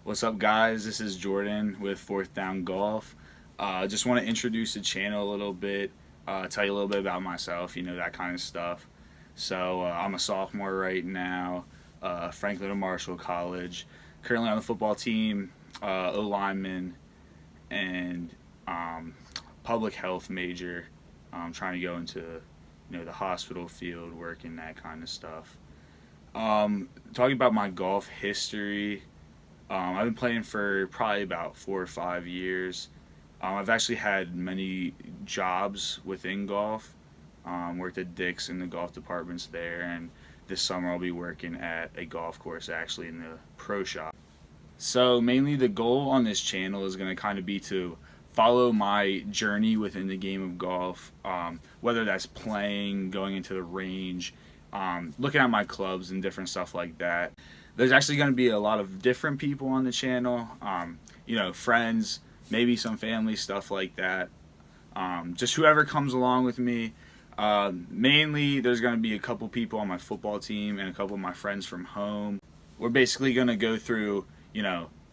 What's up, guys? This is Jordan with Foreth Down Golf. Just want to introduce the channel a little bit, tell you a little bit about myself, that kind of stuff. So I'm a sophomore right now, Franklin and Marshall College, currently on the football team, O-lineman, and public health major. I'm trying to go into the hospital field, working that kind of stuff. Talking about my golf history, I've been playing for probably about 4 or 5 years. I've actually had many jobs within golf. Worked at Dick's in the golf departments there, and this summer I'll be working at a golf course actually in the pro shop. So mainly the goal on this channel is going to kind of be to follow my journey within the game of golf, whether that's playing, going into the range, looking at my clubs and different stuff like that. There's actually going to be a lot of different people on the channel, friends, maybe some family, stuff like that. Just whoever comes along with me. Mainly there's going to be a couple people on my football team and a couple of my friends from home. We're basically going to go through,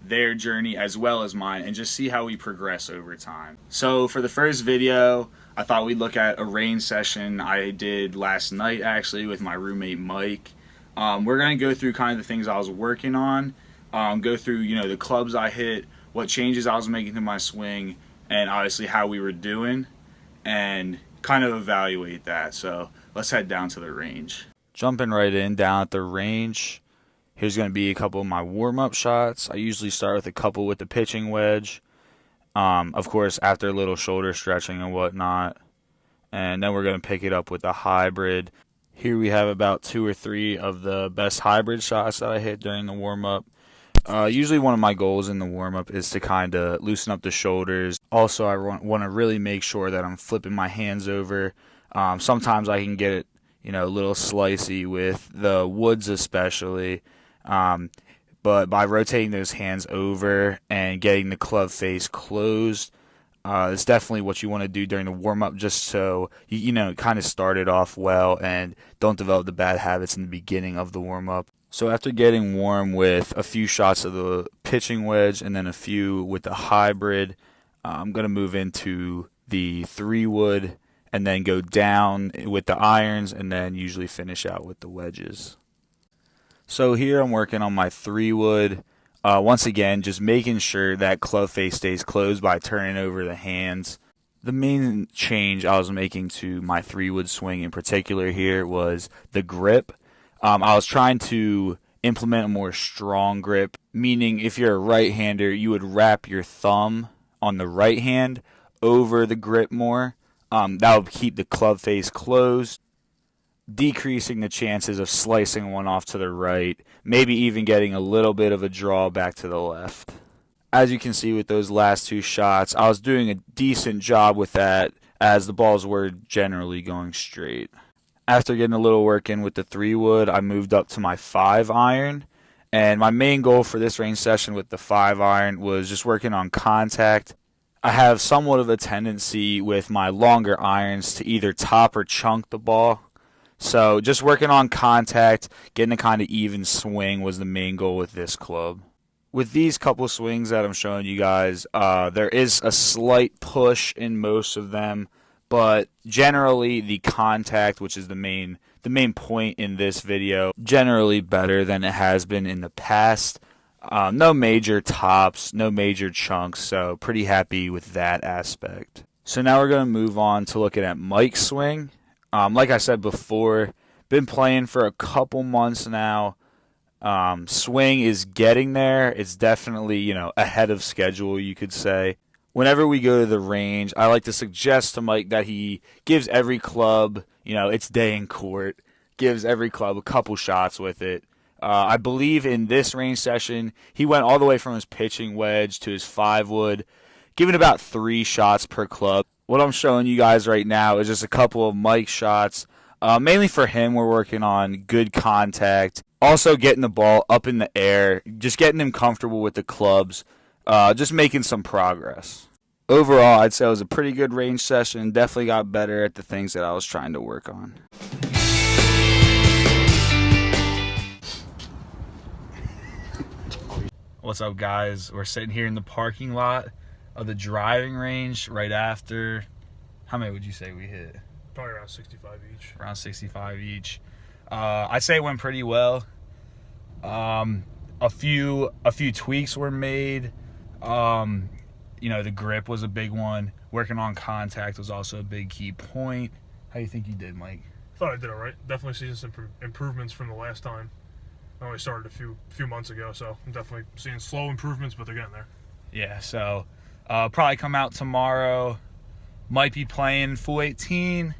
their journey as well as mine and just see how we progress over time. So for the first video, I thought we'd look at a range session I did last night actually with my roommate Mike. We're going to go through kind of the things I was working on, go through, the clubs I hit, what changes I was making to my swing, and obviously how we were doing, and kind of evaluate that. So let's head down to the range. Jumping right in down at the range. Here's going to be a couple of my warm-up shots. I usually start with a couple with the pitching wedge. Of course, after a little shoulder stretching and whatnot. And then we're going to pick it up with a hybrid. Here we have about 2 or 3 of the best hybrid shots that I hit during the warm-up. Usually one of my goals in the warm-up is to kind of loosen up the shoulders. Also, I want to really make sure that I'm flipping my hands over. Sometimes I can get it, a little slicey with the woods especially. But by rotating those hands over and getting the club face closed, it's definitely what you want to do during the warm-up, just so you kind of start it off well and don't develop the bad habits in the beginning of the warm-up. So after getting warm with a few shots of the pitching wedge and then a few with the hybrid, I'm going to move into the 3-wood and then go down with the irons and then usually finish out with the wedges. So here I'm working on my 3-wood. Once again, just making sure that club face stays closed by turning over the hands. The main change I was making to my 3-wood swing in particular here was the grip. I was trying to implement a more strong grip, meaning if you're a right-hander, you would wrap your thumb on the right hand over the grip more. That would keep the club face closed, decreasing the chances of slicing one off to the right, maybe even getting a little bit of a draw back to the left. As you can see with those last 2 shots, I was doing a decent job with that as the balls were generally going straight. After getting a little work in with the 3-wood, I moved up to my 5-iron, and my main goal for this range session with the 5-iron was just working on contact. I have somewhat of a tendency with my longer irons to either top or chunk the ball. So just working on contact, getting a kind of even swing was the main goal with this club. With these couple swings that I'm showing you guys, there is a slight push in most of them, but generally the contact, which is the main point in this video, generally better than it has been in the past. No major tops, no major chunks, so pretty happy with that aspect. So now we're going to move on to looking at Mike's swing. Like I said before, been playing for a couple months now. Swing is getting there. It's definitely, ahead of schedule, you could say. Whenever we go to the range, I like to suggest to Mike that he gives every club, its day in court, gives every club a couple shots with it. I believe in this range session, he went all the way from his pitching wedge to his 5-wood, giving about 3 shots per club. What I'm showing you guys right now is just a couple of Mike shots. Mainly for him, we're working on good contact. Also getting the ball up in the air, just getting him comfortable with the clubs, just making some progress. Overall, I'd say it was a pretty good range session. Definitely got better at the things that I was trying to work on. What's What's up, guys? We're sitting here in the parking lot of the driving range right after. How many would you say we hit? Probably around 65 each. Around 65 each. I'd say it went pretty well. A few tweaks were made. The grip was a big one. Working on contact was also a big key point. How do you think you did, Mike? I thought I did all right. Definitely seeing some improvements from the last time. I only started a few months ago, so I'm definitely seeing slow improvements, but they're getting there. Yeah, so probably come out tomorrow. Might be playing full 18.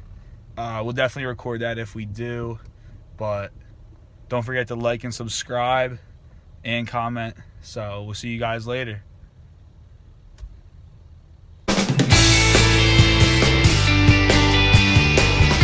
We'll definitely record that if we do. But don't forget to like and subscribe and comment. So we'll see you guys later.